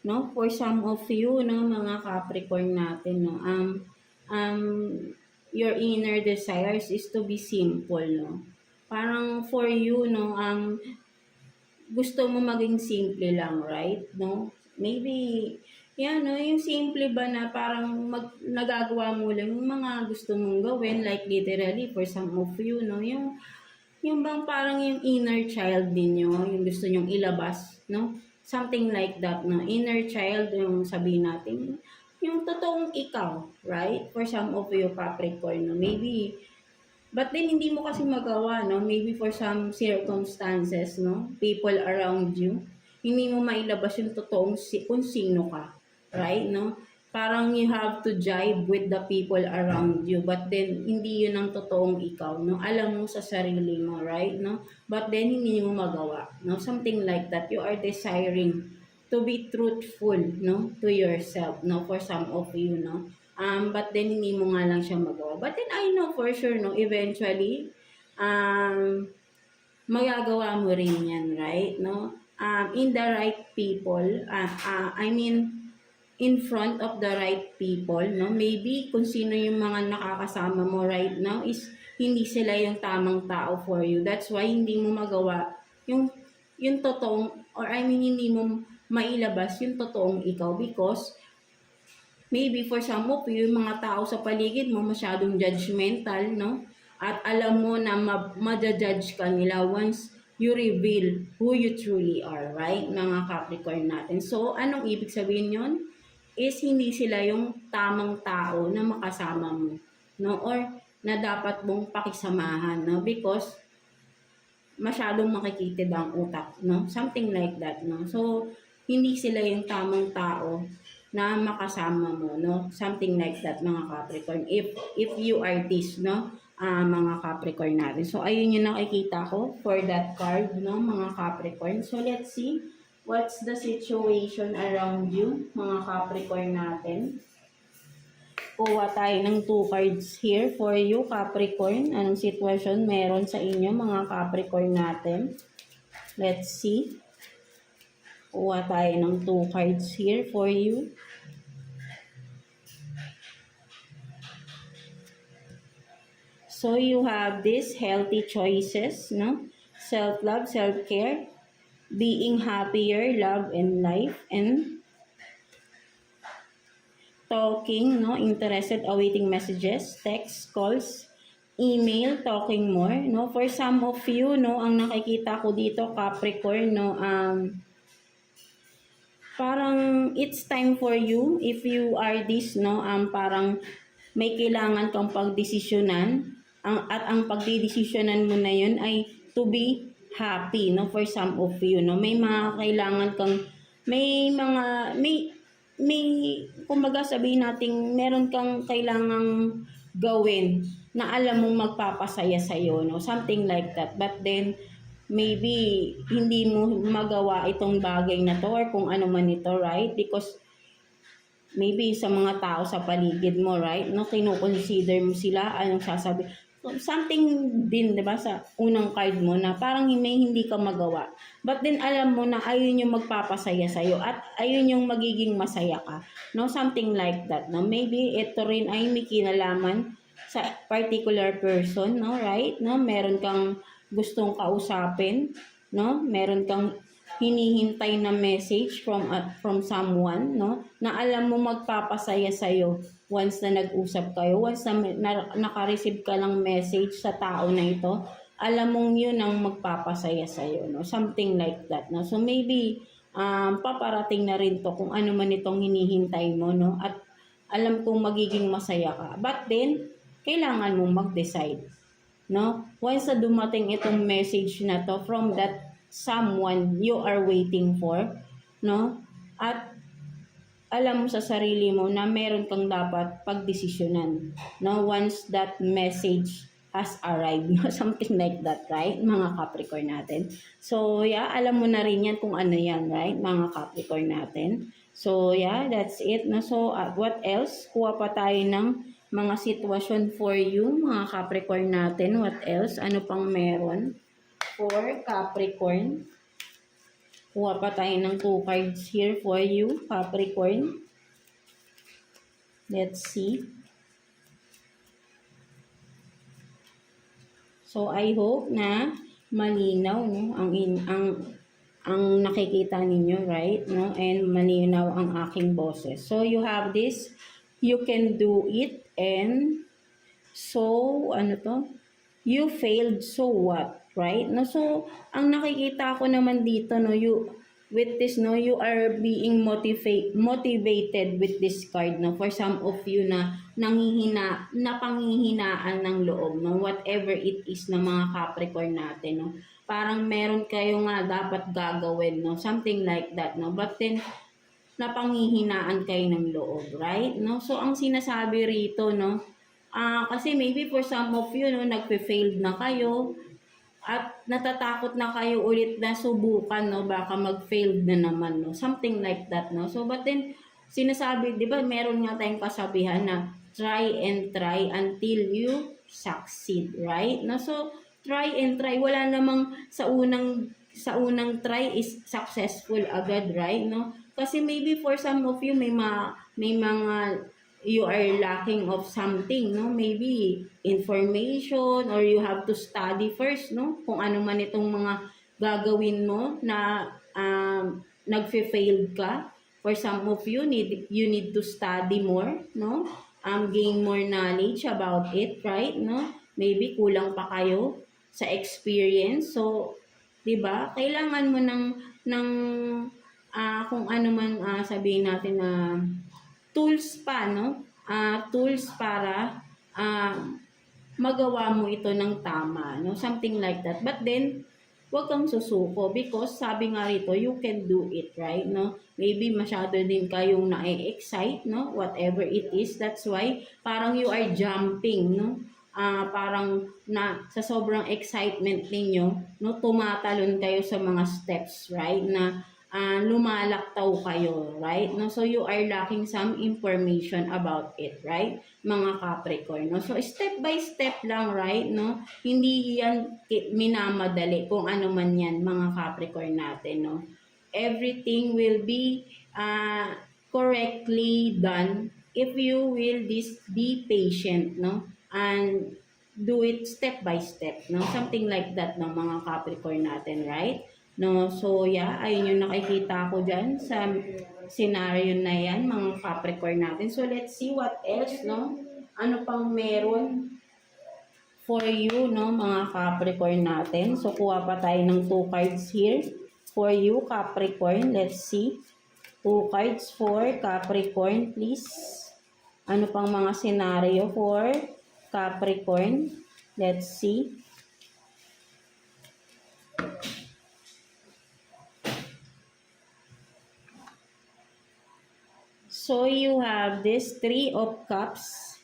no? For some of you, no, mga Capricorn natin, no, your inner desires is to be simple, no? Parang for you, no, gusto mo maging simple lang, right? No? Maybe, yan, no, yung simple ba na parang nagagawa mo lang yung mga gusto mong gawin, like literally, for some of you, no, yung bang parang yung inner child ninyo, yung gusto nyong ilabas, no? Something like that, no? Inner child, yung sabihin natin, yung totoong ikaw, right? For some of you, Capricorn, no? Maybe, but then hindi mo kasi magawa, no? Maybe for some circumstances, no? People around you, hindi mo mailabas yung totoong kung sino ka, right? No? Parang you have to jive with the people around you, but then hindi yun ang totoong ikaw, no? Alam mo sa sarili mo, right? No? But then hindi mo magawa, no? Something like that. You are desiring to be truthful, no, to yourself, no, for some of you, no, but then hindi mo nga lang siya magawa. But then I know for sure, no, eventually, magagawa mo rin yan, right, no, in the right people, in front of the right people, no, maybe kung sino yung mga nakakasama mo right now is hindi sila yung tamang tao for you. That's why hindi mo magawa yung yung totoong, or I mean, hindi mo mailabas yung totoong ikaw because maybe for some of you, yung mga tao sa paligid mo masyadong judgmental, no? At alam mo na ma-judge ka nila once you reveal who you truly are, right? Mga Capricorn natin. So, anong ibig sabihin yon? Is hindi sila yung tamang tao na makasama mo, no? Or na dapat mong pakisamahan, no? Because masyadong makikitid ang utak, no? Something like that, no? So, hindi sila yung tamang tao na makasama mo, no? Something like that, mga Capricorn. If you are this, no? Mga Capricorn natin. So, ayun yung nakikita ko for that card, no? Mga Capricorn. So, let's see what's the situation around you, mga Capricorn natin. Kuha tayo ng 2 cards here for you, Capricorn. Anong sitwasyon meron sa inyo, mga Capricorn natin? Let's see. Kuha tayo ng 2 cards here for you. So, you have this healthy choices, no? Self-love, self-care, being happier, love, and life, and talking, no? Interested, awaiting messages, text, calls, email, talking more, no? For some of you, no, ang nakikita ko dito, Capricorn, no, parang it's time for you, if you are this, no, parang may kailangan kang pagdesisyonan, at ang pagdidesisyonan mo na yun ay to be happy, no, for some of you, no? May mga kailangan kang, may, kumbaga sabihin natin, meron kang kailangang gawin na alam mong magpapasaya sa'yo, no? Something like that. But then, maybe, hindi mo magawa itong bagay na to or kung ano man ito, right? Because, maybe sa mga tao sa paligid mo, right? No, kino-consider mo sila, anong sasabi. Something din, di ba, sa unang card mo na parang may hindi ka magawa. But then, alam mo na ayun yung magpapasaya sa'yo at ayun yung magiging masaya ka. No, something like that. No, maybe ito rin ay may kinalaman sa particular person, no, right? No, meron kang gustong kausapin, no? Meron kang hinihintay na message from someone, no? Na alam mo magpapasaya sa iyo once na nag-usap kayo, once na naka-receive ka ng message sa tao na ito, alam mong yun ang magpapasaya sa iyo, no? Something like that, no? So maybe paparating na rin to kung ano man itong hinihintay mo, no? At alam kong magiging masaya ka. But then, kailangan mong mag-decide, no? Once na dumating itong message na to from that someone you are waiting for, no? At alam mo sa sarili mo na meron kang dapat pagdesisyonan, no? Once that message has arrived, no? Something like that, right? Mga Capricorn natin. So, yeah, alam mo na rin yan kung ano yan, right? Mga Capricorn natin. So, yeah, that's it, no? So, what else? Kuha pa tayo ng mga sitwasyon for you, mga Capricorn natin. What else? Ano pang meron for Capricorn? Kuha pa tayo ng 2 cards here for you, Capricorn. Let's see. So, I hope na malinaw, no, ang nakikita ninyo, right? No? And malinaw ang aking boses. So, you have this, you can do it, and so, ano to? You failed, so what? Right? No, so ang nakikita ko naman dito, no, with this, no, you are being motivated with this card, no, for some of you na panghihinaan ng loob, no, whatever it is na mga Capricorn natin, no, parang meron kayo nga dapat gagawin, no, something like that, no, but then napanghihinaan kayo ng loob, right? No, so ang sinasabi rito, no, kasi maybe for some of you, no, nagpe-failed na kayo at natatakot na kayo ulit na subukan, no, baka mag-failed na naman, no, something like that, no. So, but then, sinasabi, di ba, meron nga tayong kasabihan na try and try until you succeed, right? No, so, try and try, wala namang sa unang try is successful agad, right? No, kasi maybe for some of you, may mga you are lacking of something, no? Maybe information or you have to study first, no? Kung ano man itong mga gagawin mo na nagfe-failed ka. For some of you, you need to study more, no? Gain more knowledge about it, right? No? Maybe kulang pa kayo sa experience. So, 'di ba? Kailangan mo ng kung ano man sabihin natin na tools pa, no? Tools para magawa mo ito ng tama, no? Something like that. But then, huwag kang susuko because sabi nga rito, you can do it, right? No? Maybe masyado din kayong na-excite, no? Whatever it is. That's why parang you are jumping, no? Parang sa sobrang excitement ninyo, no? Tumatalon kayo sa mga steps, right? Na lumalaktaw kayo, right? No? So you are lacking some information about it, right? Mga Capricorn, no? So step by step lang, right? No? Hindi yan minamadali kung ano man yan, mga Capricorn natin, no? Everything will be correctly done if you will be patient, no? And do it step by step, no? Something like that, no, mga Capricorn natin, right? No, so yeah, ayun yung nakikita ko dyan sa scenario na yan, mga Capricorn natin. So let's see what else, no? Ano pang meron for you, no, mga Capricorn natin. So kuha pa tayo ng 2 cards here for you, Capricorn. Let's see. 2 cards for Capricorn, please. Ano pang mga scenario for Capricorn? Let's see. So you have this 3 of Cups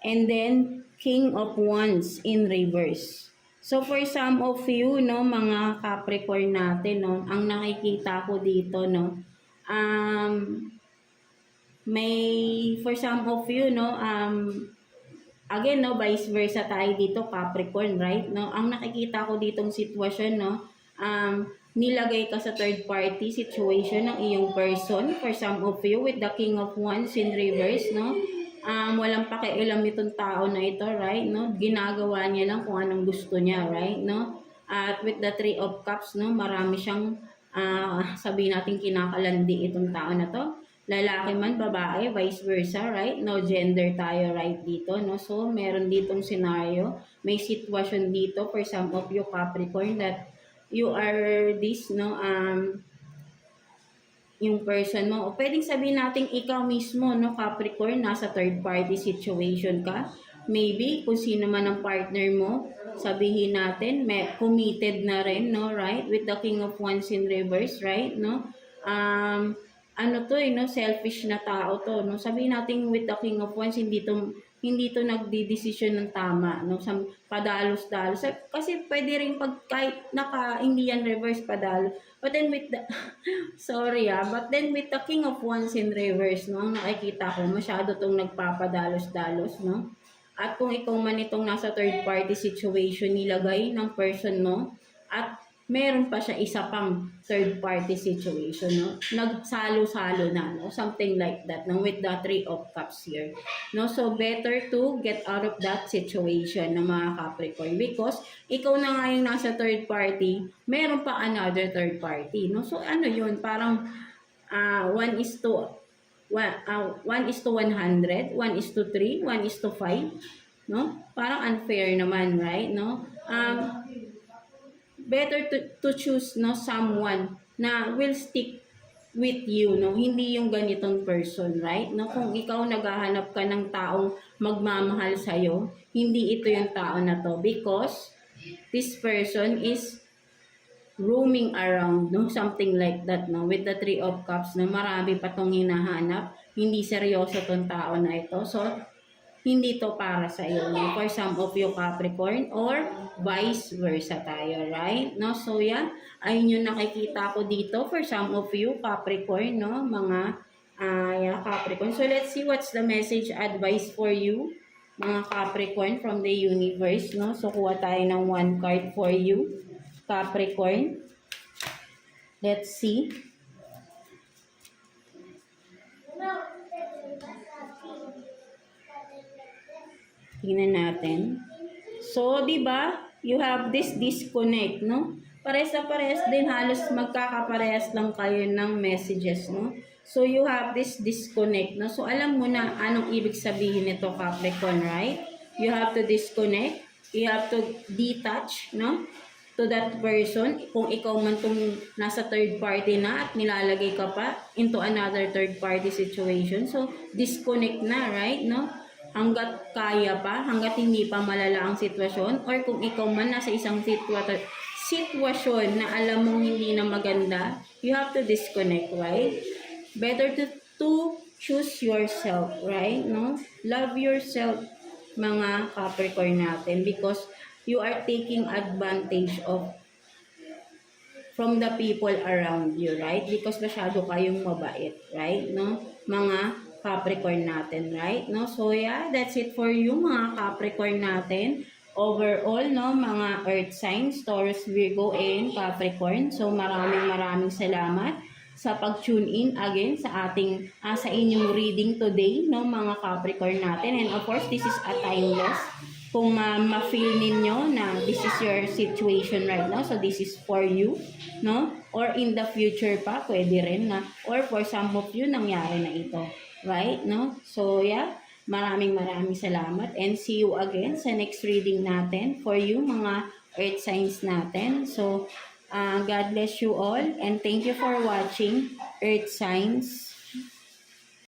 and then King of Wands in reverse. So for some of you, no, mga Capricorn natin, no, ang nakikita ko dito, no, may for some of you, no, again, no, vice versa tayo dito, Capricorn, right? No, ang nakikita ko ditong sitwasyon, no, nilagay ka sa third party situation ng iyong person. For some of you, with the King of Wands in reverse, no? Walang pakialam itong tao na ito, right? No? Ginagawa niya lang kung anong gusto niya, right? No? At with the Three of Cups, no, marami siyang sabihin natin kinakalandi itong tao na to. Lalaki man, babae, vice versa, right? No gender tayo right dito, no? So, meron ditong scenario, may sitwasyon dito for some of you Capricorn that you are this, no, yung person mo. O pwedeng sabihin natin ikaw mismo, no, Capricorn, nasa third party situation ka. Maybe, kung sino man ang partner mo, sabihin natin, may committed na rin, no, right? With the King of Wands in reverse, right, no? Ano to, no, selfish na tao to, no? Sabihin natin with the King of Wands, hindi to nagdidesisyon ng tama, no? Sa padalos-dalos. Kasi pwede rin pag kahit hindi yan reverse padalos. But then with the but then with the King of Wands in reverse, no, ang nakikita ko masyado tong nagpapadalos-dalos, no? At kung ikaw man itong nasa third party situation nilagay ng person mo at meron pa siya isa pang third party situation, no? Nagsalo-salo na, no? Something like that, no? With the 3 of Cups here, no? So, better to get out of that situation ng mga Capricorn because ikaw na nga yung nasa third party, meron pa another third party, no? So, ano yun? Parang 1 is to 100, 1 is to 3, 1 is to 5, no? Parang unfair naman, right? No? Better to choose, no, someone na will stick with you, no, hindi yung ganitong person, right? No, kung ikaw naghahanap ka ng taong magmamahal sa iyo, hindi ito yung tao na to because this person is roaming around, no, something like that, no, with the 3 of Cups, no, marami pa tong hinahanap, hindi seryoso tong tao na ito. So hindi to para sa iyo, no? For some of you Capricorn or vice versa tayo, right? No? So yeah, ayun yung nakikita ko dito for some of you Capricorn, no? Mga Capricorn. So let's see what's the message advice for you, mga Capricorn from the universe, no? So kuha tayo ng 1 card for you, Capricorn. Let's see. Tingnan natin. So, 'di ba? you have this disconnect, no? Pares na pares din, halos magkakaparehas lang kayo ng messages, no? So, you have this disconnect, no? So, alam mo na anong ibig sabihin nito, Capricorn, right? You have to disconnect, you have to detach, no? To that person, kung ikaw man tong nasa third party na at nilalagay ka pa into another third party situation. So, disconnect na, right? No? Hanggat kaya pa, hanggat hindi pa malala ang sitwasyon, or kung ikaw man nasa isang sitwasyon na alam mong hindi na maganda, you have to disconnect, right? Better to choose yourself, right? No? Love yourself, mga Capricorn natin, because you are taking advantage of from the people around you, right? Because masyado kayong mabait, right? No? Mga Capricorn natin, right? No? So yeah, that's it for you, mga Capricorn natin. Overall, no, mga earth signs, Taurus, Virgo, and Capricorn. So maraming salamat sa pag-tune in again sa ating sa inyong reading today, no, mga Capricorn natin. And of course, this is a timeless. Kung ma-feel ninyo na this is your situation right now, so this is for you, no? Or in the future pa, pwede rin na, or for some of you, nangyari na ito, right? No? So yeah, maraming salamat, and see you again sa next reading natin for you, mga earth signs natin. So, God bless you all, and thank you for watching Earth Signs.